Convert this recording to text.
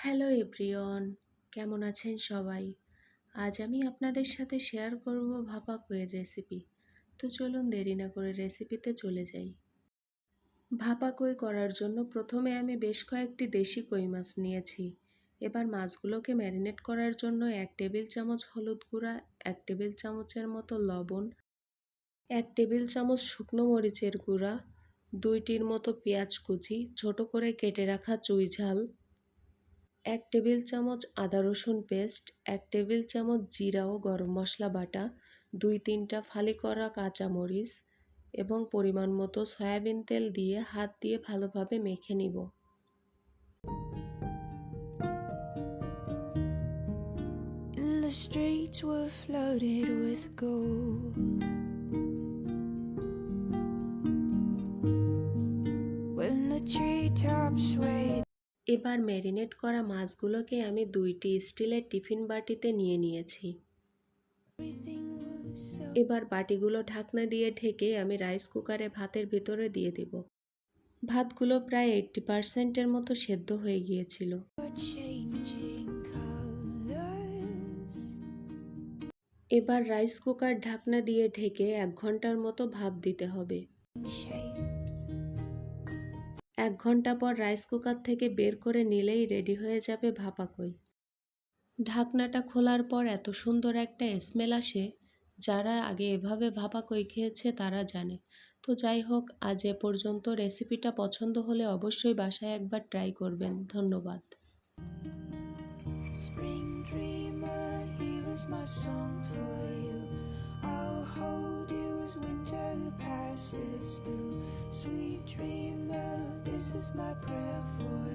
Hello everyone, কেমন আছেন সবাই? আজ আমি আপনাদের সাথে শেয়ার করব ভাপা কইয়ের রেসিপি। তো চলুন দেরি না করে রেসিপিতে চলে যাই। ভাপা কই করার জন্য প্রথমে আমি বেশ কয়েকটি দেশি কই মাছ নিয়েছি। এবার মাছগুলোকে ম্যারিনেট করার জন্য 1 টেবিল চামচ হলুদ গুঁড়া, 1 টেবিল চামচের মতো লবণ, 1 টেবিল চামচ শুকনো মরিচের গুঁড়া, 2টির মতো পেঁয়াজ কুচি, ছোট করে কেটে রাখা চুই ঝাল, 1 টেবিল চামচ আদা রসুন পেস্ট, 1 টেবিল চামচ জিরা ও গরম মশলা বাটা, 2-3টা ফালি করা কাঁচামরিচ এবং পরিমাণ মতো সয়াবিন তেল দিয়ে হাত দিয়ে ভালোভাবে মেখে নিব। The streets were flooded with gold. When the treetops swayed. এবার ম্যারিনেট করা মাছগুলোকে আমি 2টি স্টিলের টিফিন বাটিতে নিয়ে নিয়েছি। এবার বাটিগুলো ঢাকনা দিয়ে ঢেকে আমি রাইস কুকারে ভাতের ভিতরে দিয়ে দেব। ভাতগুলো প্রায় 80% মতো সেদ্ধ হয়ে গিয়েছিল। এবার রাইস কুকার ঢাকনা দিয়ে ঢেকে 1 ঘন্টার মতো ভাপ দিতে হবে। 1 ঘন্টা পর রাইস কুকার থেকে বের করে নিলেই রেডি হয়ে যাবে ভাপা কই। ঢাকনাটা খোলার পর এত সুন্দর একটা স্মেল আসে, যারা আগে এভাবে ভাপা কই খেয়েছে তারা জানে। তো যাই হোক, আজ এ পর্যন্ত। রেসিপিটা পছন্দ হলে অবশ্যই বাসায় একবার ট্রাই করবেন। ধন্যবাদ। My song for you. I'll hold you as winter passes through. Sweet dreamer, this is my prayer for you.